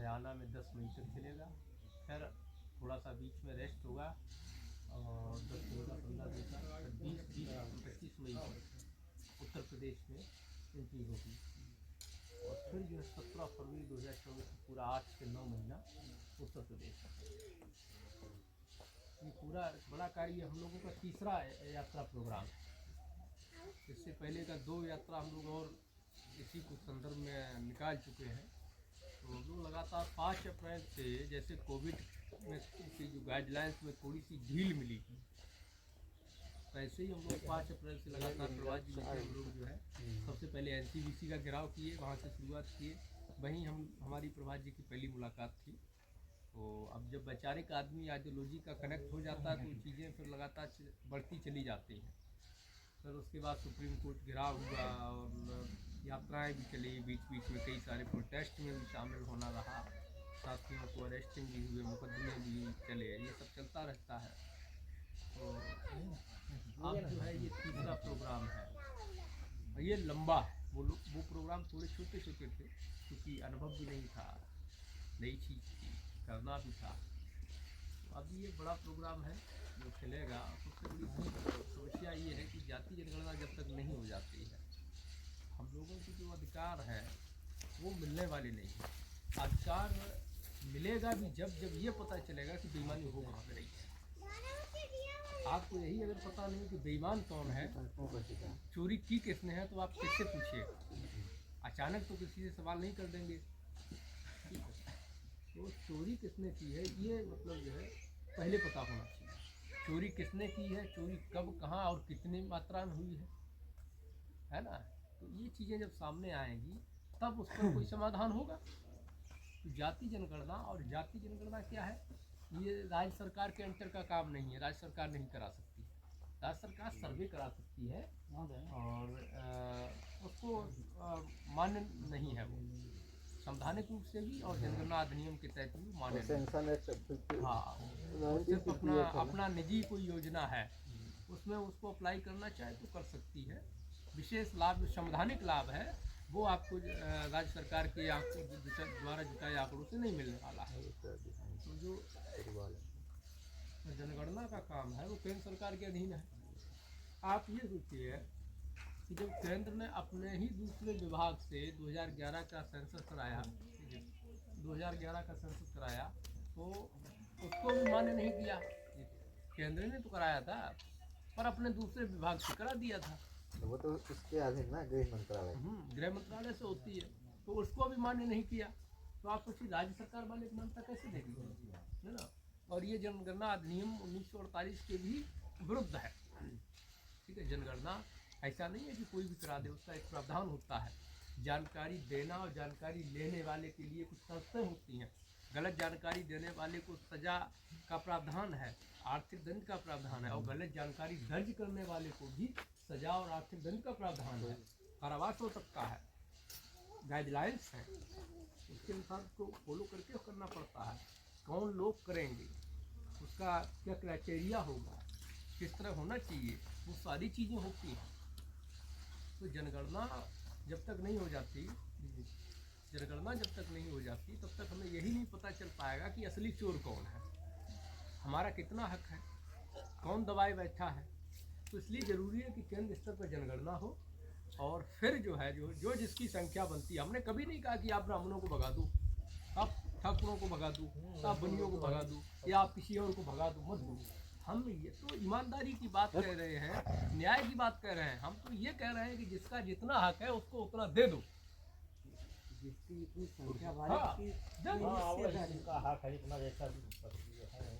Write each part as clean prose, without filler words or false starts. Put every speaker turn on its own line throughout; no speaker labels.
हरियाणा में 10 मई तक चलेगा। फिर थोड़ा सा बीच में रेस्ट होगा और 10 मई का 15 दिन का 25 मई को उत्तर प्रदेश में एंट्री होगी। और फिर जो है 17 फरवरी 2024 पूरा 8 से 9 महीना उत्तर प्रदेश। ये पूरा बड़ा कार्य हम लोगों का तीसरा यात्रा प्रोग्राम है। इससे पहले का 2 यात्रा हम लोग और इसी को संदर्भ में निकाल चुके हैं। तो हम लोग लगातार 5 अप्रैल से, जैसे कोविड में की जो गाइडलाइंस में थोड़ी सी ढील मिली, वैसे ही हम लोग 5 अप्रैल से लगातार प्रवासी मित्र हम लोग जो है सबसे पहले NCVC का घेराव किए, वहाँ से शुरुआत किए। वहीं हमारी प्रभात जी की पहली मुलाकात थी। तो अब जब वैचारिक आदमी आइडियोलॉजी का कनेक्ट हो जाता है तो चीज़ें फिर लगातार बढ़ती चली जाती हैं। फिर उसके बाद सुप्रीम कोर्ट घेराव हुआ और यात्राएं भी चली, बीच बीच में कई सारे प्रोटेस्ट में भी शामिल होना रहा, साथियों को अरेस्टिंग भी हुए, मुकदमे भी चले, ये सब चलता रहता है। तो अब जो है ये तीसरा प्रोग्राम है और ये लंबा है। वो प्रोग्राम थोड़े छोटे छोटे थे क्योंकि अनुभव भी नहीं था, नई चीज़ थी, करना भी था। तो अभी ये बड़ा प्रोग्राम है जो चलेगा। सबसे बड़ी समस्या ये है कि जाति जनगणना जब तक नहीं हो जाती है, हम लोगों की जो अधिकार है वो मिलने वाली नहीं है। अधिकार मिलेगा भी जब ये पता चलेगा कि बेईमानी हो कहाँ पे रही है। आपको यही अगर पता नहीं कि बेईमान कौन है, चोरी की किसने है, तो आप किससे पूछिए। अचानक तो किसी से सवाल नहीं कर देंगे। तो चोरी किसने की है ये मतलब जो है पहले पता होना चाहिए। चोरी किसने की है, चोरी कब, कहाँ और कितनी मात्रा में हुई है ना। तो ये चीज़ें जब सामने आएंगी तब उस पर कोई समाधान होगा। तो जाति जनगणना, और जाति जनगणना क्या है, ये राज्य सरकार के अंतर का काम नहीं है, राज्य सरकार नहीं करा सकती। राज्य सरकार सर्वे करा सकती है और उसको मान्य नहीं है वो संवैधानिक रूप से भी और जनगणना अधिनियम के तहत भी मान्य नहीं। हाँ, सिर्फ अपना निजी कोई योजना है उसमें उसको अप्लाई करना चाहे तो कर सकती है। विशेष लाभ जो संवैधानिक लाभ है वो आपको राज्य सरकार के द्वारा जुटाए आंकड़ों से नहीं मिलने वाला है। तो जो जनगणना का काम है वो केंद्र सरकार के अधीन है। आप ये सोचिए कि जब केंद्र ने अपने ही दूसरे विभाग से 2011 का सेंसस कराया, 2011 का सेंसस कराया तो उसको भी मान्य नहीं किया। केंद्र ने तो कराया था पर अपने दूसरे विभाग से करा दिया था।
वो तो उसके अधीन ना, गृह मंत्रालय।
गृह मंत्रालय से होती है, तो उसको भी मान्य नहीं किया। तो आप सोचिए राज्य सरकार वाले मान्यता कैसे देगी, है ना। और ये जनगणना अधिनियम 1948 के भी विरुद्ध है। ठीक है, जनगणना ऐसा नहीं है कि कोई भी करा दे, उसका एक प्रावधान होता है। जानकारी देना और जानकारी लेने वाले के लिए कुछ शर्तें होती हैं। गलत जानकारी देने वाले को सजा का प्रावधान है, आर्थिक दंड का प्रावधान है, और गलत जानकारी दर्ज करने वाले को भी सजा और आर्थिक दंड का प्रावधान है, कारावास हो सकता है। गाइडलाइंस है, उसके अनुसार उसको फॉलो करके करना पड़ता है। कौन लोग करेंगे, उसका क्या क्राइटेरिया होगा, किस तरह होना चाहिए, वो सारी चीज़ें होती हैं। तो जनगणना जब तक नहीं हो जाती, तब तक हमें यही नहीं पता चल पाएगा कि असली चोर कौन है, हमारा कितना हक है, कौन दबाए बैठा है। तो इसलिए ज़रूरी है कि केंद्र स्तर पर जनगणना हो और फिर जो है जो जिसकी संख्या बनती है। हमने कभी नहीं कहा कि आप ब्राह्मणों को भगा दो, आप ठाकुरों को भगा दो, आप बनियों को भगा दो या आप किसी और को भगा दो, मत दो। हम ये तो ईमानदारी की बात कह रहे हैं, न्याय की बात कह रहे हैं। हम तो ये कह रहे हैं कि जिसका जितना हक है उसको उतना दे दो।
जिसकी इतनी संख्या वाले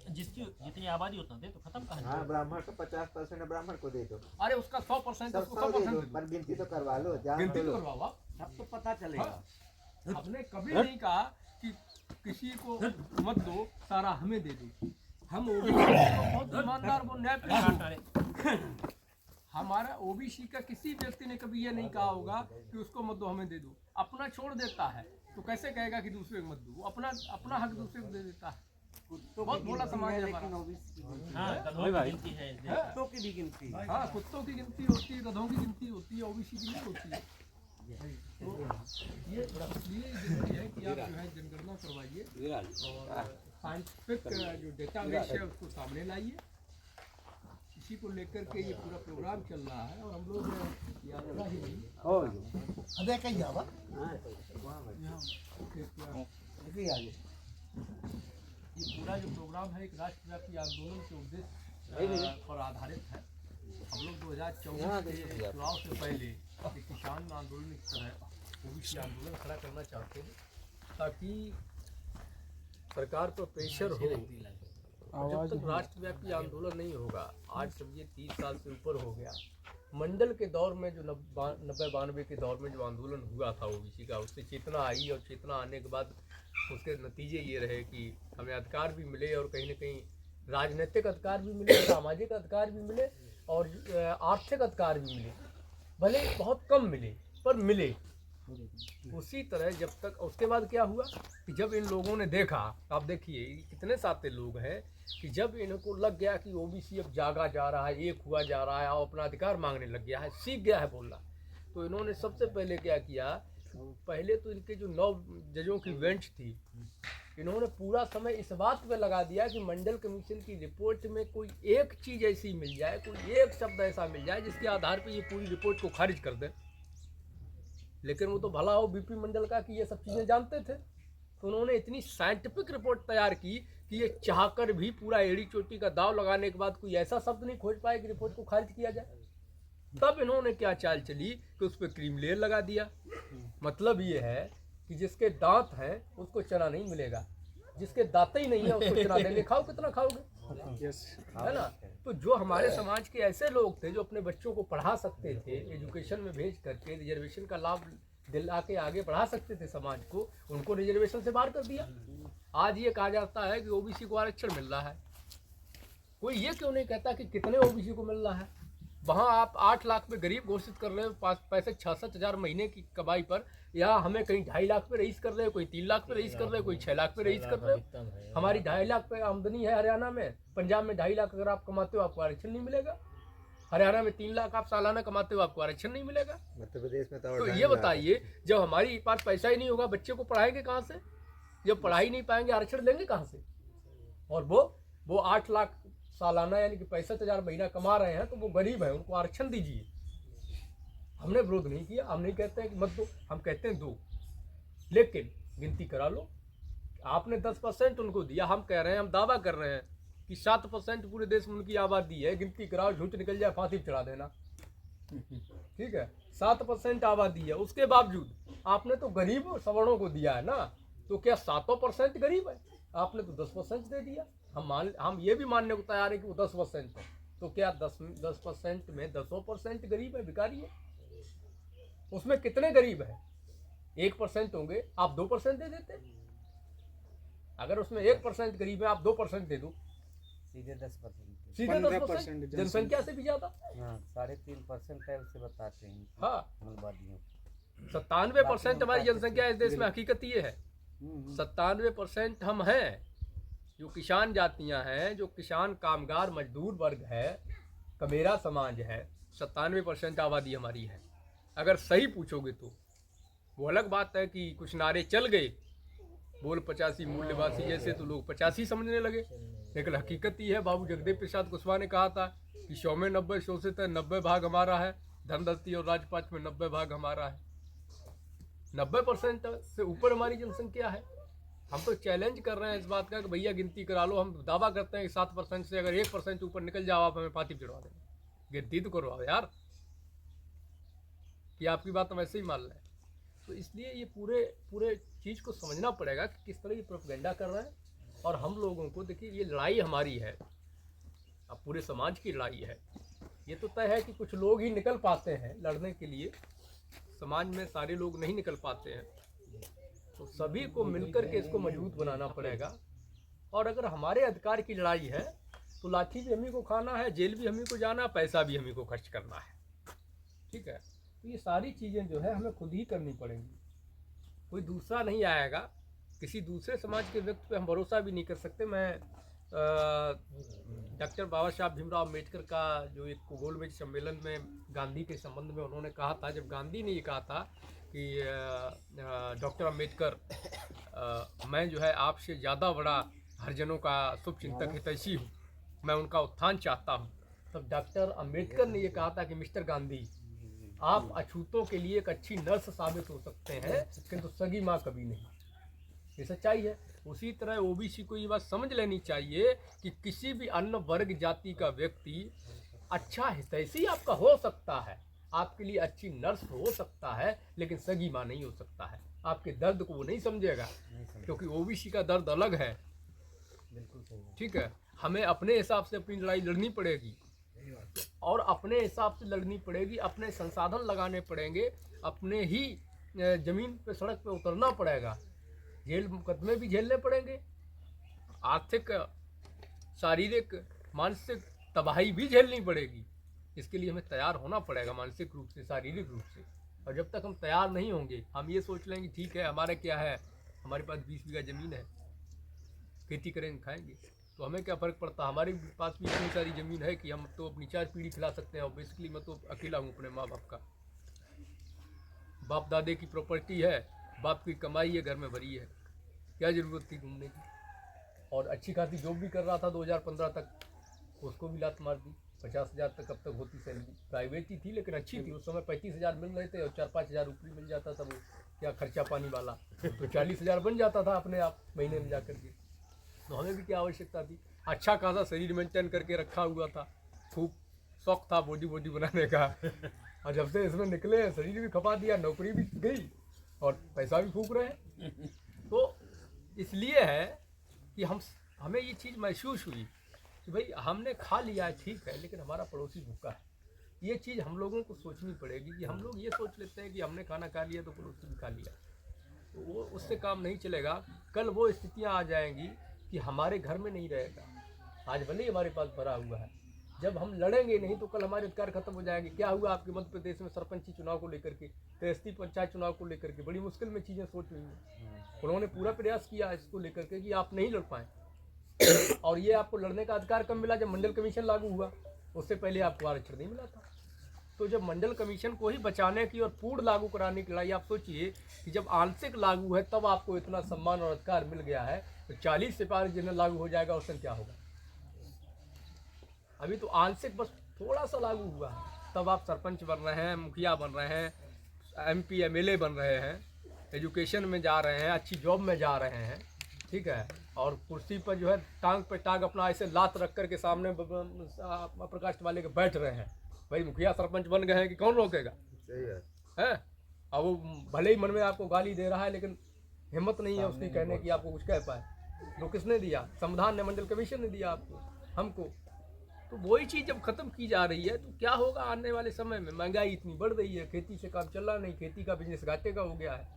जिसकी जितनी आबादी उतना दे तो खत्म कहानी।
हाँ, ब्राह्मण को 50% ब्राह्मण को दे दो।
अरे उसका 100%
सब 100 दे दो, पर गिनती तो करवा लो,
गिनती तो करवाओ आप,
तब तो पता चलेगा।
हमने कभी नहीं कहा कि किसी को मत दो, सारा हमें दे दो। हम बहुत ईमानदार वो न्याय, हमारा ओबीसी का किसी व्यक्ति ने कभी ये नहीं कहा होगा कि उसको मत दो हमें दे दो। अपना छोड़ देता है तो कैसे कहेगा कि दूसरे को मत दो, वो अपना हक दूसरे को दे देता है। बहुत भोला समाज है हमारा।
कुत्तों की भी गिनती,
हाँ, कुत्तों की गिनती होती है, गधों की गिनती होती है, ओबीसी की नहीं होती है। तो ये इसलिए जरूरी है कि आप जो है जनगणना करवाइए और साइंटिफिक जो डेटाबेस है उसको सामने लाइए। इसी को लेकर के ये पूरा प्रोग्राम चल रहा है और हम लोग यात्रा ही नहीं ये पूरा जो प्रोग्राम है एक राष्ट्रव्यापी आंदोलन के उद्देश्य पर आधारित है। हम लोग 2024 के चुनाव से पहले एक किसान आंदोलन की तरह ओबीसी आंदोलन खड़ा करना चाहते हैं ताकि सरकार पर प्रेशर हो। जब तक राष्ट्रव्यापी आंदोलन नहीं होगा, आज समझिए 30 साल से ऊपर हो गया, मंडल के दौर में जो 90-92 के दौर में जो आंदोलन हुआ था ओबीसी का, उससे चेतना आई और चेतना आने के बाद उसके नतीजे ये रहे कि हमें अधिकार भी मिले और कहीं ना कहीं राजनीतिक अधिकार भी मिले, सामाजिक अधिकार भी मिले और आर्थिक अधिकार भी मिले, भले बहुत कम मिले पर मिले। उसी तरह जब तक उसके बाद क्या हुआ कि जब इन लोगों ने देखा, आप देखिए कितने सारे लोग हैं कि जब इनको लग गया कि ओबीसी अब जागा जा रहा है, एक हुआ जा रहा है और अपना अधिकार मांगने लग गया है, सीख गया है बोलना, तो इन्होंने सबसे पहले क्या किया, पहले तो इनके जो 9 जजों की बेंच थी, इन्होंने पूरा समय इस बात पे लगा दिया कि मंडल कमीशन की रिपोर्ट में कोई एक चीज़ ऐसी मिल जाए, कोई एक शब्द ऐसा मिल जाए जिसके आधार पे ये पूरी रिपोर्ट को खारिज कर दे। लेकिन वो तो भला हो बीपी मंडल का कि ये सब चीज़ें जानते थे, तो उन्होंने इतनी साइंटिफिक रिपोर्ट तैयार की कि ये चाहकर भी पूरा एड़ी चोटी का दाव लगाने के बाद कोई ऐसा शब्द नहीं खोज पाए कि रिपोर्ट को खारिज किया जाए। तब इन्होंने क्या चाल चली कि उस पर क्रीम लेयर लगा दिया। मतलब ये है कि जिसके दांत हैं उसको चना नहीं मिलेगा, जिसके दांत ही नहीं है उसको चना देंगे, खाओ कितना खाओगे, है ना। तो जो हमारे समाज के ऐसे लोग थे जो अपने बच्चों को पढ़ा सकते थे, एजुकेशन में भेज करके रिजर्वेशन का लाभ दिला के आगे बढ़ा सकते थे समाज को, उनको रिजर्वेशन से बाहर कर दिया। आज ये कहा जाता है कि ओबीसी को आरक्षण मिल रहा है, कोई ये क्यों नहीं कहता कि कितने ओबीसी को मिल रहा है। वहाँ आप 8 लाख पे गरीब घोषित कर रहे हो, 65 हज़ार महीने की कमाई पर, या हमें कहीं 2.5 लाख पे रईस कर रहे हो, कोई 3 लाख पे रईस कर रहे हो, कोई 6 लाख पे रईस कर रहे हो। हमारी 2.5 लाख पे आमदनी है हरियाणा में, पंजाब में 2.5 लाख अगर आप कमाते हो आपको आरक्षण नहीं मिलेगा। हरियाणा में 3 लाख आप सालाना कमाते हो आपको आरक्षण नहीं मिलेगा।
मध्य प्रदेश में
तो ये बताइए, जब हमारी पास पैसा ही नहीं होगा बच्चे को पढ़ाएंगे कहाँ से, जब पढ़ाई नहीं पाएंगे आरक्षण लेंगे कहाँ से। और वो 8 लाख सालाना यानी कि 65 हज़ार महीना कमा रहे हैं, तो वो गरीब है, उनको आरक्षण दीजिए। हमने विरोध नहीं किया, हम नहीं कहते हैं कि मत दो, हम कहते हैं दो, लेकिन गिनती करा लो। आपने 10% उनको दिया, हम कह रहे हैं, हम दावा कर रहे हैं कि 7% पूरे देश में उनकी आबादी है, गिनती कराओ, झूठ निकल जाए फांसी चढ़ा देना, ठीक है। 7% आबादी है, उसके बावजूद आपने तो गरीब सवर्णों को दिया है ना, तो क्या 7% गरीब है? आपने तो 10% दे दिया। हम ये भी मानने को तैयार है कि वो 10% है, तो क्या 10% में 10% गरीब है, भिखारी है? उसमें कितने गरीब है? 1% होंगे, आप 2% दे देते। अगर उसमें 1% गरीब है, आप 2% दे दो,
सीधे 10%,
सीधे 10%, जनसंख्या से भी ज्यादा।
3.5% है उसे बताते हैं।
हाँ,
मूलवादियों
97% हमारी जनसंख्या इस देश में, हकीकत ये है 97% हम हैं जो किसान जातियां हैं, जो किसान कामगार मजदूर वर्ग है, कमेरा समाज है, 97% आबादी हमारी है। अगर सही पूछोगे तो वो अलग बात है कि कुछ नारे चल गए, बोल 85 मूल्यवासी जैसे, तो लोग 85 समझने लगे, लेकिन हकीकत ये है, बाबू जगदेव प्रसाद कुशवाहा ने कहा था कि 100 में 90 शोषित है, 90 भाग हमारा है, धनदस्ती और राजपाट में 90 भाग हमारा है। 90% से ऊपर हमारी जनसंख्या है। हम तो चैलेंज कर रहे हैं इस बात का कि भैया गिनती करा लो। हम दावा करते हैं कि 7% से अगर 1% ऊपर निकल जाओ आप हमें फांसी चढ़वा देंगे। गिनती तो करवाओ यार, कि आपकी बात हम ऐसे ही मान लें। तो इसलिए ये पूरे चीज़ को समझना पड़ेगा कि किस तरह ये प्रोपेगेंडा कर रहे हैं। और हम लोगों को देखिए, ये लड़ाई हमारी है, अब पूरे समाज की लड़ाई है। ये तो तय है कि कुछ लोग ही निकल पाते हैं लड़ने के लिए, समाज में सारे लोग नहीं निकल पाते हैं। तो सभी को मिलकर के इसको मजबूत बनाना पड़ेगा। और अगर हमारे अधिकार की लड़ाई है तो लाठी भी हमें को खाना है, जेल भी हमें को जाना, पैसा भी हमें को खर्च करना है, ठीक है। तो ये सारी चीज़ें जो है हमें खुद ही करनी पड़ेंगी, कोई दूसरा नहीं आएगा। किसी दूसरे समाज के व्यक्ति पे हम भरोसा भी नहीं कर सकते। मैं डॉक्टर बाबा साहब भीमराव अम्बेडकर का जो एक गोलमेज सम्मेलन में गांधी के संबंध में उन्होंने कहा था, जब गांधी ने ये कहा था कि डॉक्टर अम्बेडकर मैं जो है आपसे ज़्यादा बड़ा हरिजनों का शुभ चिंतक हितैषी हूँ, मैं उनका उत्थान चाहता हूँ। तब डॉक्टर अम्बेडकर ने ये कहा था कि मिस्टर गांधी, आप अछूतों के लिए एक अच्छी नर्स साबित हो सकते हैं, किंतु सगी माँ कभी नहीं। ये सच्चाई है। उसी तरह ओबीसी को ये बात समझ लेनी चाहिए कि किसी भी अन्य वर्ग जाति का व्यक्ति अच्छा हितैषी आपका हो सकता है, आपके लिए अच्छी नर्स हो सकता है, लेकिन सगी माँ नहीं हो सकता है। आपके दर्द को वो नहीं समझेगा, क्योंकि ओबीसी का दर्द अलग है।
बिल्कुल सही है।
ठीक है, हमें अपने हिसाब से अपनी लड़ाई लड़नी पड़ेगी और अपने हिसाब से लड़नी पड़ेगी, अपने संसाधन लगाने पड़ेंगे, अपने ही जमीन पे सड़क पे उतरना पड़ेगा, जेल मुकदमे भी झेलने पड़ेंगे, आर्थिक शारीरिक मानसिक तबाही भी झेलनी पड़ेगी। इसके लिए हमें तैयार होना पड़ेगा मानसिक रूप से, शारीरिक रूप से। और जब तक हम तैयार नहीं होंगे, हम ये सोच लेंगे ठीक है हमारे क्या है, हमारे पास 20 बीघा ज़मीन है, खेती करेंगे खाएंगे, तो हमें क्या फ़र्क पड़ता। हमारे पास भी इतनी सारी ज़मीन है कि हम तो अपनी 4 पीढ़ी खिला सकते हैं। और बेसिकली मैं तो अकेला हूँ अपने माँ बाप का, बाप दादे की प्रॉपर्टी है, बाप की कमाई है, घर में भरी है, क्या ज़रूरत थी घूमने की। और अच्छी खासी जॉब भी कर रहा था 2015 तक, उसको भी लात मार दी। 50,000 तक अब तक होती सैलरी, प्राइवेट ही थी लेकिन अच्छी थी। उस समय 35,000 मिल रहे थे और 4-5 हज़ार ऊपरी मिल जाता था, वो क्या खर्चा पानी वाला, तो 40,000 बन जाता था अपने आप महीने में जा कर के। तो हमें भी क्या आवश्यकता थी, अच्छा खासा शरीर मेंटेन करके रखा हुआ था, खूब शौक था बॉडी बनाने का। और जब से इसमें निकले शरीर भी खपा दिया, नौकरी भी गई और पैसा भी फूक रहे हैं। तो इसलिए है कि हमें ये चीज़ महसूस हुई कि भाई हमने खा लिया ठीक है, लेकिन हमारा पड़ोसी भूखा है। ये चीज़ हम लोगों को सोचनी पड़ेगी कि हम लोग ये सोच लेते हैं कि हमने खाना खा लिया तो पड़ोसी भी खा लिया, तो वो उससे काम नहीं चलेगा। कल वो स्थितियाँ आ जाएंगी कि हमारे घर में नहीं रहेगा। आज भले ही हमारे पास भरा हुआ है, जब हम लड़ेंगे नहीं तो कल हमारे अधिकार खत्म हो जाएंगे। क्या हुआ आपके मध्य प्रदेश में सरपंची चुनाव को लेकर के, तहसील पंचायत चुनाव को लेकर के बड़ी मुश्किल में चीज़ें सोच हुई हैं। उन्होंने पूरा प्रयास किया इसको लेकर के कि आप नहीं लड़ पाएँ। और ये आपको लड़ने का अधिकार कब मिला, जब मंडल कमीशन लागू हुआ, उससे पहले आपको आरक्षण नहीं मिला था। तो जब मंडल कमीशन को ही बचाने की और पूर्ण लागू कराने की लड़ाई, आप सोचिए कि जब आंशिक लागू है तब आपको इतना सम्मान और अधिकार मिल गया है, तो 40 से पार जिन्हें लागू हो जाएगा उस दिन क्या होगा। अभी तो आंशिक बस थोड़ा सा लागू हुआ है, तब आप सरपंच बन रहे हैं, मुखिया बन रहे हैं, MP MLA बन रहे हैं, एजुकेशन में जा रहे हैं, अच्छी जॉब में जा रहे हैं, ठीक है। और कुर्सी पर जो है टांग पे टांग अपना ऐसे लात रख कर के सामने प्रकाश वाले के बैठ रहे हैं। भाई मुखिया सरपंच बन गए हैं कि कौन रोकेगा,
सही है।
है। अब वो भले ही मन में आपको गाली दे रहा है, लेकिन हिम्मत नहीं है उसकी कहने की आपको कुछ कह पाए। वो किसने दिया, संविधान ने, मंडल कमीशन ने दिया आपको, हमको। तो वही चीज़ जब खत्म की जा रही है तो क्या होगा आने वाले समय में। महंगाई इतनी बढ़ रही है, खेती से काम चल रहा नहीं, खेती का बिजनेस घाटे का हो गया है।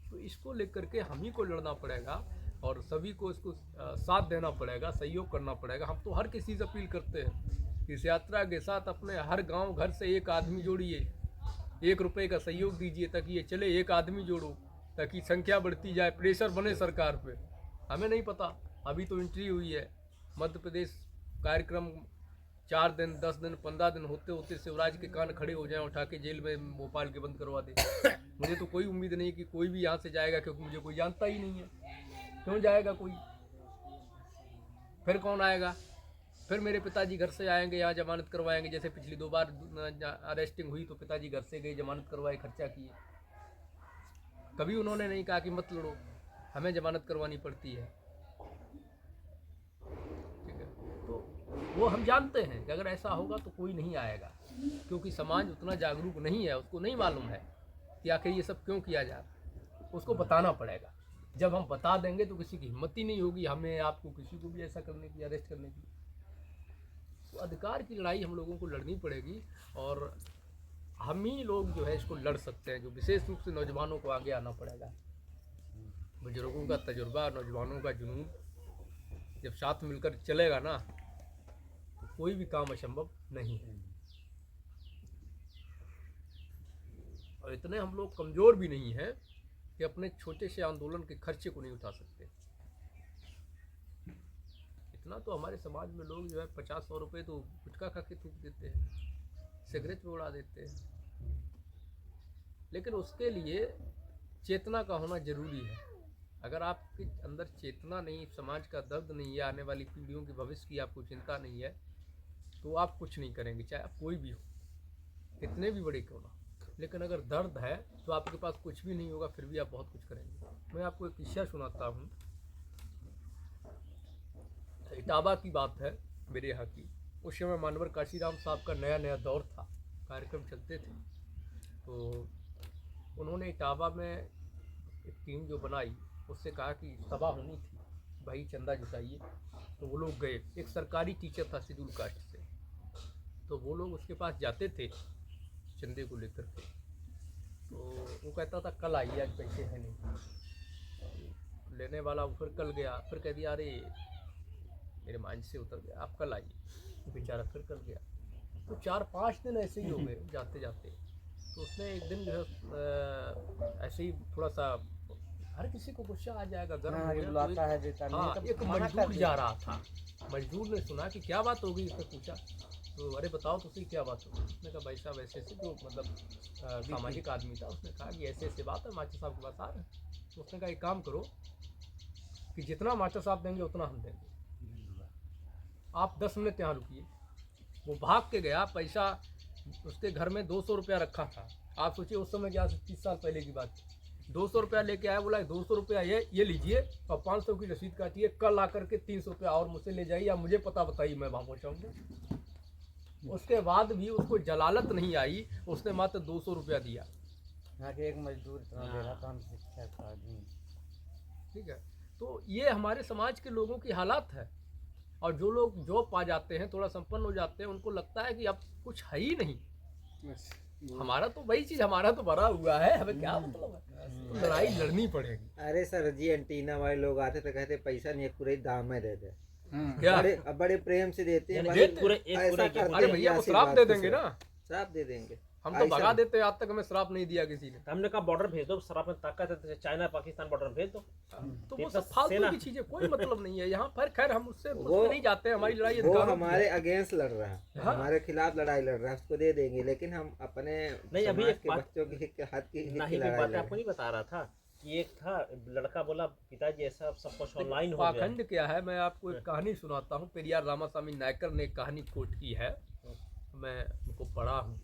तो इसको लेकर के हम ही को लड़ना पड़ेगा और सभी को इसको साथ देना पड़ेगा, सहयोग करना पड़ेगा। हम तो हर किसी से अपील करते हैं, इस यात्रा के साथ अपने हर गांव घर से एक आदमी जोड़िए, 1 रुपये का सहयोग दीजिए ताकि ये चले। एक आदमी जोड़ो ताकि संख्या बढ़ती जाए, प्रेशर बने सरकार पे। हमें नहीं पता, अभी तो एंट्री हुई है मध्य प्रदेश कार्यक्रम, 4 दिन 10 दिन 15 दिन होते होते शिवराज के कान खड़े हो जाएं, उठा के जेल में भोपाल के बंद करवा दे। मुझे तो कोई उम्मीद नहीं कि कोई भी यहाँ से जाएगा, क्योंकि मुझे कोई जानता ही नहीं है। क्यों जाएगा कोई, फिर कौन आएगा। फिर मेरे पिताजी घर से आएंगे, यहाँ जमानत करवाएंगे। जैसे पिछली 2 बार अरेस्टिंग हुई तो पिताजी घर से गए, जमानत करवाए, खर्चा किए। कभी उन्होंने नहीं कहा कि मत लड़ो, हमें जमानत करवानी पड़ती है। ठीक है, तो वो हम जानते हैं कि अगर ऐसा होगा तो कोई नहीं आएगा, क्योंकि समाज उतना जागरूक नहीं है, उसको नहीं मालूम है कि आखिर ये सब क्यों किया जा रहा है। उसको बताना पड़ेगा। जब हम बता देंगे तो किसी की हिम्मत ही नहीं होगी हमें आपको किसी को भी ऐसा करने की, अरेस्ट करने की। तो अधिकार की लड़ाई हम लोगों को लड़नी पड़ेगी और हम ही लोग जो है इसको लड़ सकते हैं। जो विशेष रूप से नौजवानों को आगे आना पड़ेगा। बुजुर्गों का तजुर्बा, नौजवानों का जुनून जब साथ मिलकर चलेगा ना तो कोई भी काम असंभव नहीं है। और इतने हम लोग कमज़ोर भी नहीं हैं कि अपने छोटे से आंदोलन के खर्चे को नहीं उठा सकते। इतना तो हमारे समाज में लोग जो है 50-100 रुपये तो गुटखा खा के थूक देते हैं, सिगरेट में उड़ा देते हैं। लेकिन उसके लिए चेतना का होना जरूरी है। अगर आपके अंदर चेतना नहीं, समाज का दर्द नहीं है, आने वाली पीढ़ियों के भविष्य की आपको चिंता नहीं है, तो आप कुछ नहीं करेंगे, चाहे आप कोई भी हो, कितने भी बड़े क्यों ना। लेकिन अगर दर्द है तो आपके पास कुछ भी नहीं होगा, फिर भी आप बहुत कुछ करेंगे। मैं आपको एक किस्सा सुनाता हूँ। इटावा की बात है मेरे यहाँ की। उस समय मानवर काशीराम साहब का नया नया दौर था, कार्यक्रम चलते थे। तो उन्होंने इटावा में एक टीम जो बनाई, उससे कहा कि सभा होनी थी, भाई चंदा जुटाइए। तो वो लोग गए। एक सरकारी टीचर था शेड्यूल कास्ट से, तो वो लोग उसके पास जाते थे चंदे को लेकर के। तो वो कहता था कल आइए, आज पैसे हैं नहीं। लेने वाला फिर कल गया, फिर कह दिया अरे मेरे माइंड से उतर गया, आप कल आइए। बेचारा फिर कल गया। तो 4-5 दिन ऐसे ही हो गए जाते जाते। तो उसने एक दिन जो है ऐसे ही थोड़ा सा, हर किसी को गुस्सा आ जाएगा, गर्म हो गया।
बुलाता है देता नहीं,
हाँ,
तो
एक
मना कर
मजदूर
दिया।
जा रहा था। मजदूर ने सुना कि क्या बात हो गई, उसने पूछा। तो अरे बताओ तो सही क्या बात हो गई। उसने कहा भाई साहब ऐसे ऐसे, जो मतलब सामाजिक आदमी था, उसने कहा कि ऐसे ऐसे बात है, मास्टर साहब के पास आ रहे हैं। तो उसने कहा एक काम करो कि जितना मास्टर साहब देंगे उतना हम देंगे, आप 10 मिनट यहाँ रुकिए। वो भाग के गया। पैसा उसके घर में 200 रुपया रखा था। आप सोचिए उस समय, क्या 30 साल पहले की बात है। 200 रुपया लेके आया, बोला 200 रुपया ये लीजिए और 500 की रसीद काटिए, कल आकर के 300 रुपया और मुझसे ले जाइए, या मुझे पता बताइए, मैं वहाँ पहुँचाऊँगा। उसके बाद भी उसको जलालत नहीं आई, उसने मात्र 200 रुपया दिया।
यहाँ के एक मजदूर इतना दे रहा था, हम शिक्षा का आदमी।
ठीक है, तो ये हमारे समाज के लोगों की हालात है। और जो लोग जॉब पा जाते हैं, थोड़ा संपन्न हो जाते हैं, उनको लगता है कि अब कुछ है ही नहीं, हमारा तो वही चीज हमारा तो भरा हुआ है, हमें क्या मतलब है। तो लड़ाई लड़नी पड़ेगी।
अरे सर जी, एंटीना वाले लोग आते तो कहते पैसा नहीं है, पूरे दाम में दे दे।
क्या
बड़े प्रेम से देते हैं,
यानी
भाई,
एक पूरे
ऐसा करते
अरे
हैं
भैया वो
कि
श्राप दे
आशीर्वाद
देंगे
खुश
ना,
हो। श्राप दे देंगे।
हम तो
ऐसा
भगा देते हैं, आज तक हमें श्राप नहीं दिया किसी ने।
तो हमने कहा बॉर्डर भेज दो, शराब में ताकत है तो चाइना पाकिस्तान बॉर्डर भेज दो।
तो
ये
वो
तो
सब फालतू
सेना-
की चीजें, कोई मतलब नहीं है यहाँ पर। खैर हम उससे
वो-
उसमें नहीं जाते हैं, हमारी लड़ाई
वो
अधिकारों की
हमारे
है।
अगेंस्ट लड़ रहा है,
हाँ।
हमारे खिलाफ लड़ाई लड़ रहा है, उसको दे देंगे। लेकिन हम अपने
नहीं, अभी
समाज
एक
के
बात-
बच्चों के हित के
नहीं,
लड़ाई
बात
लड़
आपको
रहे
नहीं बता रहा था कि एक था लड़का, बोला पिताजी ऐसा सब कुछ ऑनलाइन हो गया है।
पाखंड क्या है, मैं आपको एक कहानी सुनाता हूँ। पेरियार रामास्वामी नायकर ने एक कहानी कोट की है, मैं उनको पढ़ा हूँ।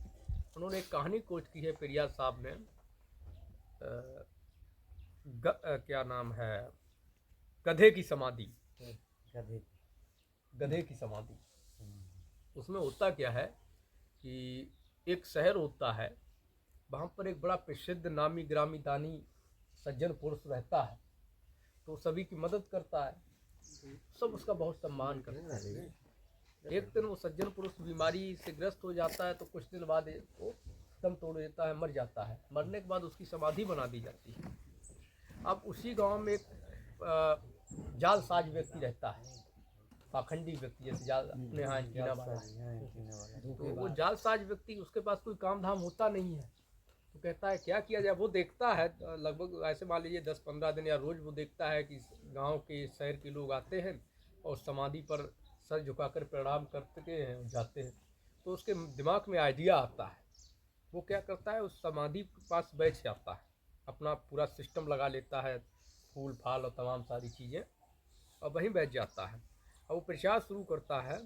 उन्होंने एक कहानी कोट की है पेरियार साहब ने। क्या नाम है, गधे की समाधि।
गधे।
गधे की समाधि। उसमें होता क्या है कि एक शहर होता है, वहाँ पर एक बड़ा प्रसिद्ध नामी ग्रामी दानी सज्जन पुरुष रहता है। तो सभी की मदद करता है, सब उसका बहुत सम्मान करते हैं। एक दिन वो सज्जन पुरुष बीमारी से ग्रस्त हो जाता है, तो कुछ दिन बाद वो दम तोड़ देता है, मर जाता है। मरने के बाद उसकी समाधि बना दी जाती है। अब उसी गांव में एक जालसाज व्यक्ति रहता है, पाखंडी व्यक्ति, जैसे जाल अपने यहाँ एंटीना वाला। तो वो जालसाज व्यक्ति, उसके पास कोई काम धाम होता नहीं है। तो कहता है क्या किया जाए। वो देखता है लगभग ऐसे मान लीजिए 10-15 दिन या रोज वो देखता है कि गांव के शहर के लोग आते हैं और समाधि पर सर झुकाकर प्रणाम करते हैं, जाते हैं। तो उसके दिमाग में आइडिया आता है। वो क्या करता है, उस समाधि के पास बैठ जाता है, अपना पूरा सिस्टम लगा लेता है, फूल फाल और तमाम सारी चीज़ें, और वहीं बैठ जाता है। और वो प्रचार शुरू करता है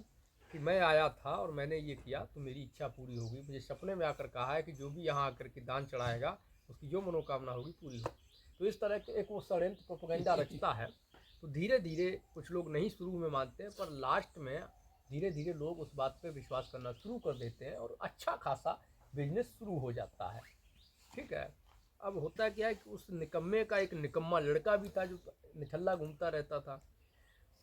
कि मैं आया था और मैंने ये किया तो मेरी इच्छा पूरी होगी। मुझे सपने में आकर कहा है कि जो भी यहाँ आकर के दान चढ़ाएगा उसकी जो मनोकामना होगी पूरी होगी। तो इस तरह के एक वो षड्यंत्र प्रोपेगेंडा रचता है। तो धीरे धीरे कुछ लोग नहीं शुरू में मानते हैं, पर लास्ट में धीरे धीरे लोग उस बात पे विश्वास करना शुरू कर देते हैं और अच्छा खासा बिजनेस शुरू हो जाता है। ठीक है, अब होता क्या है कि उस निकम्मे का एक निकम्मा लड़का भी था जो निठल्ला घूमता रहता था।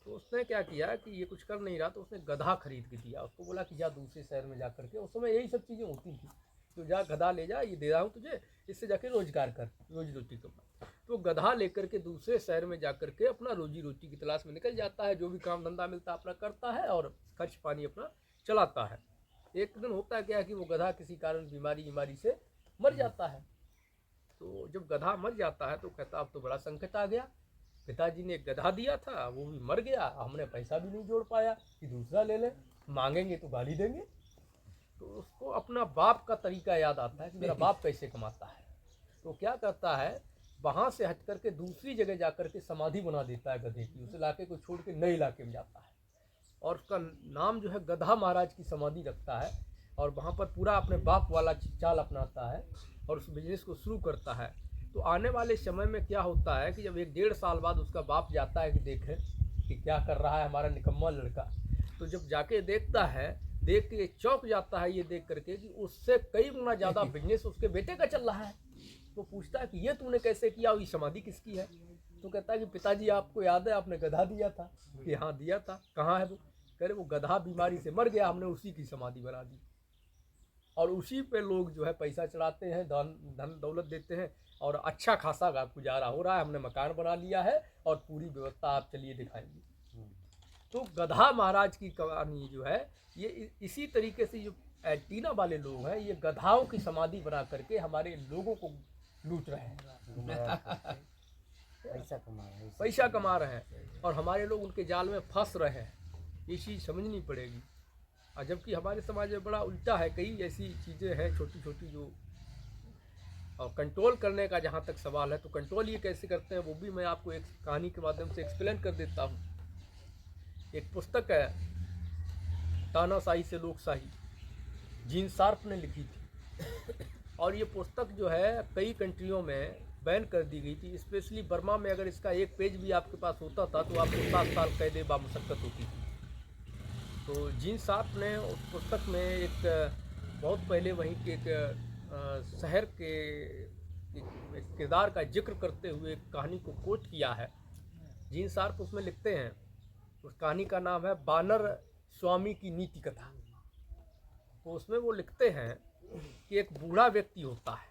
तो उसने क्या किया कि ये कुछ कर नहीं रहा, तो उसने गधा खरीद के दिया। उसको बोला कि जा दूसरे शहर में जा करके, उस समय यही सब चीज़ें होती थी, तो जा गधा ले जा, ये दे रहा हूँ तुझे, इससे जाके रोजगार कर, रोजी रोटी कमा। तो गधा लेकर के दूसरे शहर में जा करके अपना रोजी रोटी की तलाश में निकल जाता है। जो भी काम धंधा मिलता है अपना करता है और खर्च पानी अपना चलाता है। एक दिन होता है क्या है कि वो गधा किसी कारण बीमारी से मर जाता है। तो जब गधा मर जाता है तो कहता अब तो बड़ा संकट आ गया, पिताजी ने एक गधा दिया था वो भी मर गया, हमने पैसा भी नहीं जोड़ पाया कि दूसरा ले ले, मांगेंगे तो गाली देंगे। तो उसको अपना बाप का तरीका याद आता है कि मेरा बाप कैसे कमाता है। तो क्या करता है, वहाँ से हट करके दूसरी जगह जा करके समाधि बना देता है गधे की। उस इलाके को छोड़ के नए इलाके में जाता है और उसका नाम जो है गधा महाराज की समाधि रखता है और वहाँ पर पूरा अपने बाप वाला चाल अपनाता है और उस बिजनेस को शुरू करता है। तो आने वाले समय में क्या होता है कि जब 1-1.5 साल बाद उसका बाप जाता है कि देखें कि क्या कर रहा है हमारा निकम्मा लड़का, तो जब जाके देखता है, देख के चौंक जाता है ये देख करके कि उससे कई गुना ज़्यादा बिजनेस उसके बेटे का चल रहा है। वो पूछता है कि ये तूने कैसे किया और ये समाधि किसकी है? तो कहता है कि पिताजी आपको याद है आपने गधा दिया था? कि हाँ दिया था। कहाँ है वो? कह रहे वो गधा बीमारी से मर गया, हमने उसी की समाधि बना दी और उसी पे लोग जो है पैसा चढ़ाते हैं, धन दौलत देते हैं और अच्छा खासा गुजारा हो रहा है। हमने मकान बना लिया है और पूरी व्यवस्था आप चलिए दिखाएंगे। तो गधा महाराज की कहानी जो है ये इसी तरीके से जो एंटीना वाले लोग हैं, ये गधाओं की समाधि बना करके हमारे लोगों को लूट रहे हैं, पैसा कमा रहे हैं और हमारे लोग उनके जाल में फंस रहे हैं। ये चीज़ समझनी पड़ेगी। और जबकि हमारे समाज में बड़ा उल्टा है, कई ऐसी चीज़ें हैं छोटी छोटी जो और कंट्रोल करने का जहाँ तक सवाल है तो कंट्रोल ये कैसे करते हैं वो भी मैं आपको एक कहानी के माध्यम से एक्सप्लेन कर देता हूँ। एक पुस्तक है तानाशाही से लोकशाही, जीन शार्प ने लिखी थी और ये पुस्तक जो है कई कंट्रियों में बैन कर दी गई थी। स्पेशली बर्मा में अगर इसका एक पेज भी आपके पास होता था तो आपको 7 साल कैद बामुशक्कत होती थी। तो जीन शार्प ने उस पुस्तक में एक बहुत पहले वहीं के एक शहर के एक किरदार का जिक्र करते हुए एक कहानी को कोट किया है। जीन शार्प उसमें लिखते हैं, उस कहानी का नाम है बानर स्वामी की नीति कथा। तो उसमें वो लिखते हैं कि एक बूढ़ा व्यक्ति होता है,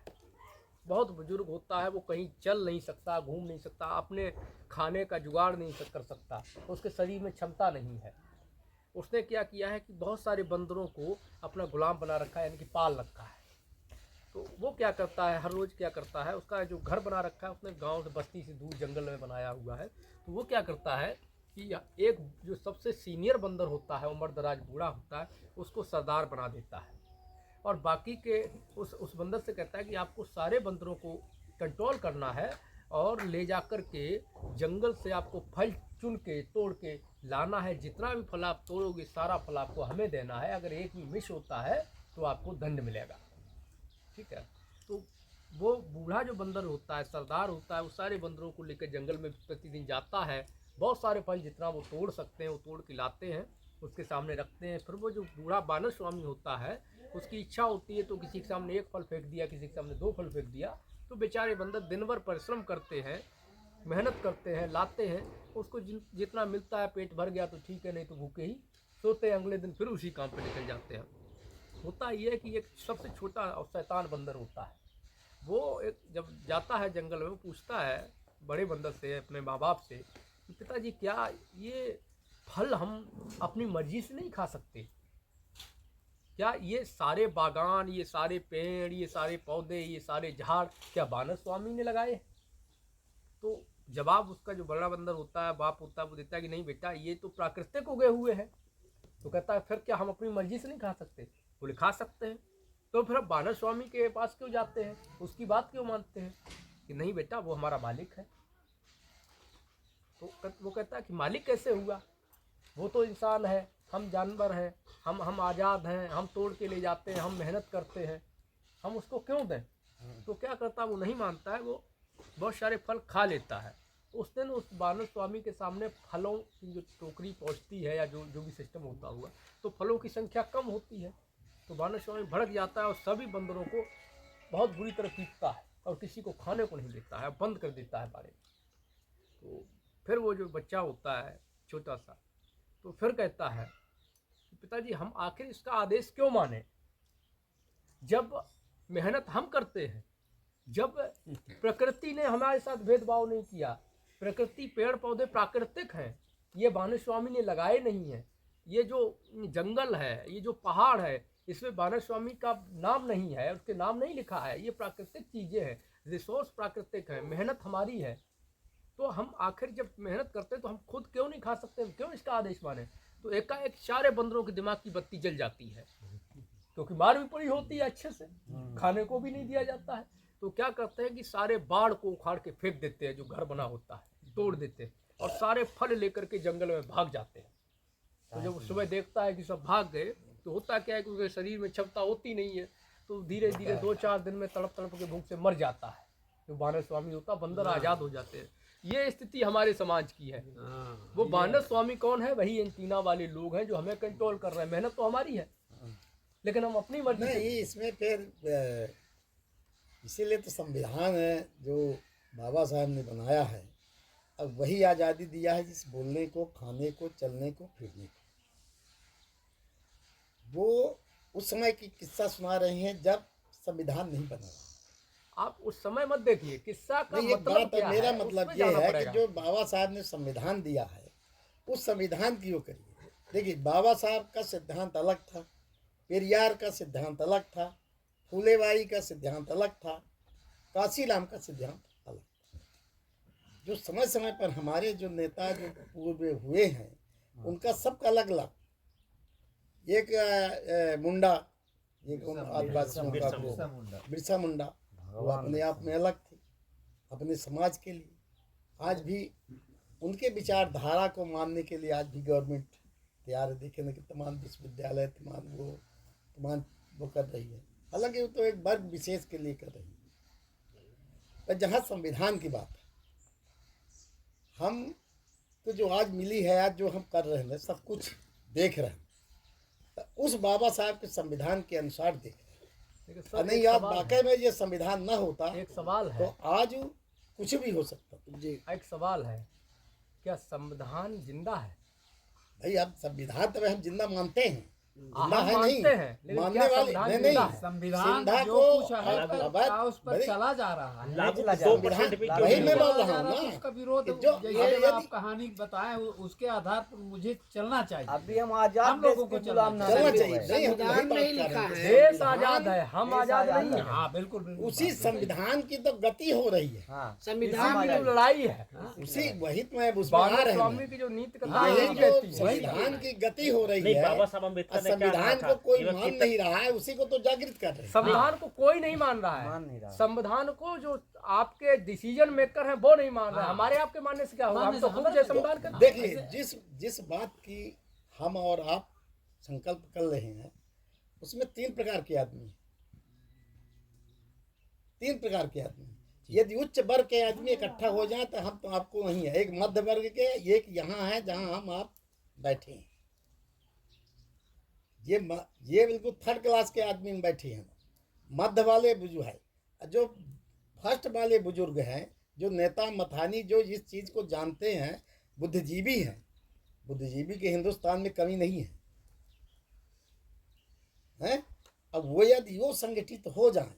बहुत बुजुर्ग होता है, वो कहीं चल नहीं सकता, घूम नहीं सकता, अपने खाने का जुगाड़ नहीं कर सकता, उसके शरीर में क्षमता नहीं है। उसने क्या किया है कि बहुत सारे बंदरों को अपना गुलाम बना रखा है, यानी कि पाल रखा है। तो वो क्या करता है, हर रोज़ क्या करता है, उसका जो घर बना रखा है उसने गांव से बस्ती से दूर जंगल में बनाया हुआ है। तो वो क्या करता है कि एक जो सबसे सीनियर बंदर होता है, उम्र दराज बूढ़ा होता है, उसको सरदार बना देता है और बाकी के उस बंदर से कहता है कि आपको सारे बंदरों को कंट्रोल करना है और ले जाकर के जंगल से आपको फल चुन के तोड़ के लाना है। जितना भी फल आप तोड़ोगे सारा फल आपको हमें देना है, अगर एक भी मिस होता है तो आपको दंड मिलेगा। ठीक है। तो वो बूढ़ा जो बंदर होता है, सरदार होता है, वो सारे बंदरों को लेकर जंगल में प्रतिदिन जाता है, बहुत सारे फल जितना वो तोड़ सकते हैं वो तोड़ के लाते हैं, उसके सामने रखते हैं। फिर वो जो बूढ़ा बानर स्वामी होता है उसकी इच्छा होती है तो किसी के सामने 1 फल फेंक दिया, किसी के सामने 2 फल फेंक दिया। तो बेचारे बंदर दिन भर परिश्रम करते हैं, मेहनत करते हैं, लाते हैं, उसको जितना मिलता है पेट भर गया तो ठीक है, नहीं तो भूखे ही सोते हैं। अगले दिन फिर उसी काम पे निकल जाते हैं। होता ये है कि एक सबसे छोटा और शैतान बंदर होता है, वो एक जब जाता है जंगल में, वो पूछता है बड़े बंदर से, अपने माँ बाप से, कि पिताजी क्या ये फल हम अपनी मर्जी से नहीं खा सकते? क्या ये सारे बागान, ये सारे पेड़, ये सारे पौधे, ये सारे झाड़ क्या बानर स्वामी ने लगाए? तो जवाब उसका जो बड़ा बंदर होता है, बाप होता है, वो देता है कि नहीं बेटा, ये तो प्राकृतिक उगे हुए हैं। तो कहता है फिर क्या हम अपनी मर्जी से नहीं खा सकते? बोले खा सकते हैं। तो फिर अब बानर स्वामी के पास क्यों जाते हैं, उसकी बात क्यों मानते हैं? कि नहीं बेटा, वो हमारा मालिक है। तो वो कहता है कि मालिक कैसे हुआ? वो तो इंसान है, हम जानवर हैं, हम आज़ाद हैं, हम तोड़ के ले जाते हैं, हम मेहनत करते हैं, हम उसको क्यों दें? तो क्या करता है, वो नहीं मानता है, वो बहुत सारे फल खा लेता है। उस दिन उस बानर स्वामी के सामने फलों की जो टोकरी पहुंचती है या जो भी सिस्टम होता हुआ, तो फलों की संख्या कम होती है। तो बानर स्वामी भड़क जाता है और सभी बंदरों को बहुत बुरी तरह पीटता है और किसी को खाने को नहीं देता है, बंद कर देता है बारे। तो फिर वो जो बच्चा होता है छोटा सा, तो फिर कहता है कि पिताजी हम आखिर इसका आदेश क्यों माने? जब मेहनत हम करते हैं, जब प्रकृति ने हमारे साथ भेदभाव नहीं किया, प्रकृति पेड़ पौधे प्राकृतिक हैं, ये बानर स्वामी ने लगाए नहीं हैं। ये जो जंगल है, ये जो पहाड़ है, इसमें बानर स्वामी का नाम नहीं है, उसके नाम नहीं लिखा है। ये प्राकृतिक चीज़ें हैं, रिसोर्स प्राकृतिक है, मेहनत हमारी है। तो हम आखिर जब मेहनत करते हैं तो हम खुद क्यों नहीं खा सकते? क्यों इसका आदेश माने? तो एकाएक सारे बंदरों के दिमाग की बत्ती जल जाती है, क्योंकि मार भी पड़ी होती है अच्छे से, खाने को भी नहीं दिया जाता है। तो क्या करते हैं कि सारे बाड़ को उखाड़ के फेंक देते हैं, जो घर बना होता है तोड़ देते हैं, और सारे फल लेकर के जंगल में भाग जाते हैं। तो जब सुबह देखता है कि सब भाग गए, तो होता क्या है कि उसके शरीर में क्षमता होती नहीं है, तो धीरे धीरे 2-4 दिन में तड़प तड़प के भूख से मर जाता है। जो बानर स्वामी होता, बंदर आज़ाद हो जाते हैं। ये स्थिति हमारे समाज की है। वो बानर स्वामी कौन है? वही एंटीना वाले लोग हैं जो हमें कंट्रोल कर रहे हैं। मेहनत तो हमारी है, लेकिन हम अपनी मर्जी से।
नहीं, इसमें फिर इसीलिए तो संविधान है जो बाबा साहब ने बनाया है। अब वही आज़ादी दिया है जिस बोलने को, खाने को, चलने को, फिरने को। वो उस समय की किस्सा सुना रहे हैं जब संविधान नहीं बना।
आप उस समय मत देखिए, किस्सा का
नहीं, एक
मतलब
बात
क्या
है, मेरा
है,
मतलब
उसमें
ये
जाना
है कि
पड़ेगा।
जो बाबा साहब ने संविधान दिया है उस संविधान की वो करिए। देखिए, बाबा साहब का सिद्धांत अलग था, पेरियार का सिद्धांत अलग था, फूलेबाई का सिद्धांत अलग था, काशीराम का सिद्धांत अलग था। जो समय समय पर हमारे जो नेता जो पूर्व हुए हैं उनका सबका अलग अलग। एक मुंडा, एक आदिवासियों का बिरसा मुंडा, वो अपने आप में अलग थे अपने समाज के लिए। आज भी उनके विचारधारा को मानने के लिए आज भी गवर्नमेंट तैयार है। देखें कि तमाम विश्वविद्यालय तमाम वो कर रही है। हालांकि वो तो एक वर्ग विशेष के लिए कर रही है। पर जहाँ संविधान की बात है, हम तो जो आज मिली है, आज जो हम कर रहे हैं, सब कुछ देख रहे हैं, तो उस बाबा साहब के संविधान के अनुसार देख रहे
लेकिन
हैं।
सर,
नहीं,
एक
आज
सवाल
वाकई में ये संविधान ना होता
है, एक सवाल
तो
है,
आज कुछ भी हो सकता जी।
एक सवाल है, क्या संविधान जिंदा है?
भाई, अब संविधान तो हम जिंदा मानते हैं, जिंदा
हम
है नहीं
मानते हैं, लेकिन
मानने
क्या
वाले
संविधान
नहीं
जिंदा
नहीं
है?
संविधान
सिंधा
जो
को
कुछ है
अब
उस पर चला जा रहा है।
लागू
चला जा
2% भी
संविधान
क्यों
वही
नहीं
मैं
हुआ?
बोल रहा हूँ
तो
ना
उसका विरोध
कि जो
जैसे
यदि-
आप कहानी बताएं उसके आधार पर मुझे चलना चाहिए।
अभी हम आजाद
हम लोगों को चलना
चलना
चाहिए।
चाहिए। नहीं, हम वही बात कर रहे हैं।
देश
संविधान-
आजाद है, हम आजाद नहीं है।
हाँ बिल्कुल बिल्कुल।
उसी संविधान की तो गति हो रही है।
हाँ
संविधान की जो लड़ाई है,
उसी वही तो मैं उसमें आ
बानर
रहे
स्वामी
हैं।
की जो नीति कथा
हाँ,
यही
यही
जो
कहती है।
संविधान की गति हो रही
नहीं,
है,
बाबा साहब अम्बेडकर ने क्या कहा
संविधान
था?
को कोई
ये
मान नहीं रहा है, उसी को तो जागृत कर रहे हैं।
संविधान को कोई नहीं मान रहा है।
मान नहीं रहा।
संविधान को जो आपके डिसीजन मेकर हैं वो नहीं मान रहे हैं। हमारे आपके मानने से क्या होगा? हम तो खुद जय संविधान करते हैं।
देखिए, जिस बात की हम और आप संकल्प कर रहे हैं उसमें 3 प्रकार के आदमी हैं। 3 प्रकार के आदमी हैं। यदि उच्च वर्ग के आदमी इकट्ठा हो जाए तो हम तो आपको नहीं है। एक मध्य वर्ग के, एक यहाँ है जहाँ हम आप बैठे हैं। ये बिल्कुल 3rd क्लास के आदमी में बैठे हैं। मध्य वाले बुजुर्ग है, जो फर्स्ट वाले बुजुर्ग हैं, जो नेता मथानी, जो इस चीज़ को जानते हैं, बुद्धिजीवी हैं। बुद्धिजीवी के हिंदुस्तान में कमी नहीं है, हैं? अब वो यदि वो संगठित हो जाए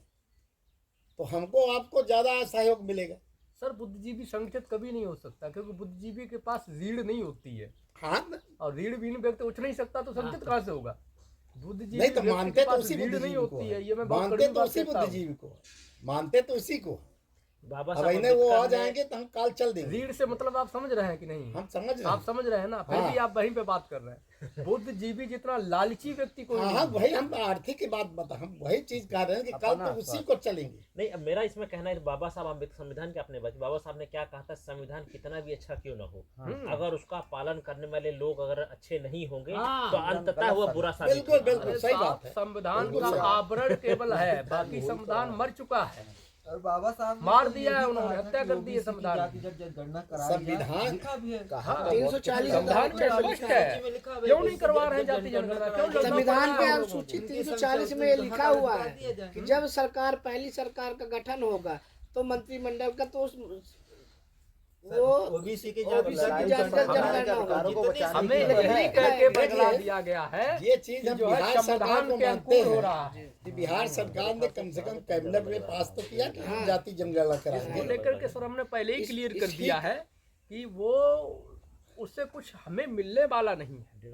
तो हमको आपको ज़्यादा सहयोग मिलेगा।
सर, बुद्धिजीवी संगठित कभी नहीं हो सकता, क्योंकि बुद्धिजीवी के पास रीढ़ नहीं होती है,
हाँ,
और रीढ़ बिन व्यक्ति उठ नहीं सकता, तो संगठित कहाँ से होगा? बुद्धिजीवी
नहीं तो
व्यक्ति
मानते
के
तो
पास
उसी
रीढ़ नहीं
बुद्धिजीवी को
होती है। ये
है,
मैं बहुत
मानते
कड़वी
तो
बात
उसी
कहता हूँ।
बुद्धिजीवी को है, मानते तो उसी को है।
बाबा
अब
साहब
इन्हें वो आ
अम्बेडकर ने-
जाएंगे तो हम काल चल देंगे।
रीढ़ से मतलब आप समझ रहे हैं कि नहीं?
हम समझ रहे
आप
हैं।
समझ रहे हैं ना, फिर
हाँ।
भी आप वहीं पे बात कर रहे हैं। बुद्धिजीवी जितना लालची व्यक्ति को
हाँ, वही हम आर्थिक की बात बता, हम वही चीज कह रहे हैं कि कल तो उसी को चलेंगे।
नहीं, अब मेरा इसमें कहना है, बाबा साहब अम्बेडकर संविधान के अपने बच्चे, बाबा साहब ने क्या कहा था? संविधान कितना भी अच्छा क्यों ना हो, अगर उसका पालन करने वाले लोग अगर अच्छे नहीं होंगे
हाँ,
तो अंततः वो बुरा साबित
बिल्कुल
होगा।
बिल्कुल
अरे
सही
साहब,
बात है।
संविधान
बिल्कुल
का
सही।
आवरण केवल है, बाकी संविधान मर चुका है।
और बाबा साहब ने
मार
तो
दिया
ये
है
भी
उन्होंने,
कहा था
हत्या
कि
कर दी है
OBC की
संविधान
जाति जब जनगणना कराई
संविधान
जाए, लिखा भी है।
हाँ,
340
संविधान में स्पष्ट है। क्यों नहीं करवा रहे हैं जाति जनगणना? क्यों लड़ना
संविधान
पड़
के
रहा है
अनुसूची
लोगों को?
340 में लिखा हुआ है कि जब सरकार पहली सरकार का गठन होगा तो मंत्रिमंडल का तो वो
ओबीसी की
OBC की जाति का जनगणना होगा।
हमें यही कह के बदला दिया गया है
ये चीज
कि
हम
जो है
बिहार सरकार
संविधान
को
के
मानते
अनुकूल हो
हैं
रहा है।
कि बिहार सरकार ने कम से कम कैबिनेट में पास तो किया कि हम जाति जनगणना
इसको
कराएंगे।
लेकर के सर हमने पहले ही क्लियर कर दिया है कि वो उससे कुछ हमें मिलने वाला नहीं है।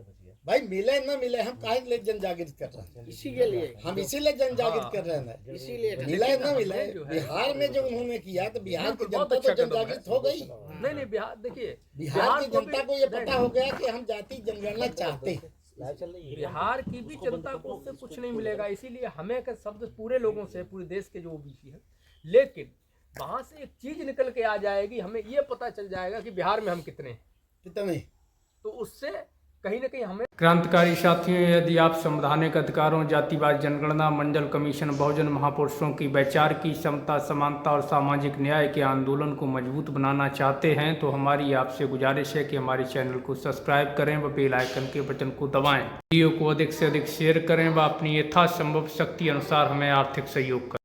भाई मिले न मिले, हम काहे के लिए जन जागृत कर रहे हैं?
इसी के लिए
हम इसीलिए जन जागृत कर रहे हैं।
इसीलिए
मिले न मिले,
हमें जो है-
बिहार में जो उन्होंने किया तो बिहार की
बहुत
जनता
अच्छा
तो जन
कदम है।
जागृत हो गई।
नहीं नहीं, बिहार देखिए,
बिहार की
को भी-
जनता को ये पता हो गया कि हम जाति जनगणना चाहते हैं।
बिहार की भी जनता को उससे कुछ नहीं मिलेगा। इसीलिए हमें का शब्द पूरे लोगों से, पूरे देश के जो ओबीसी है, लेकिन वहाँ से एक चीज़ निकल के आ जाएगी, हमें ये पता चल जाएगा कि बिहार में हम कितने हैं,
कितने
तो उससे कहीं ना कहीं हमें। क्रांतिकारी साथियों, यदि आप संवैधानिक अधिकारों, जातिवाद जनगणना, मंडल कमीशन, बहुजन महापुरुषों की वैचार की समता, समानता और सामाजिक न्याय के आंदोलन को मजबूत बनाना चाहते हैं तो हमारी आपसे गुजारिश है कि हमारे चैनल को सब्सक्राइब करें व बेल आइकन के बटन को दबाएं। वीडियो को अधिक से अधिक शेयर करें व अपनी यथासंभव शक्ति अनुसार हमें आर्थिक सहयोग करें।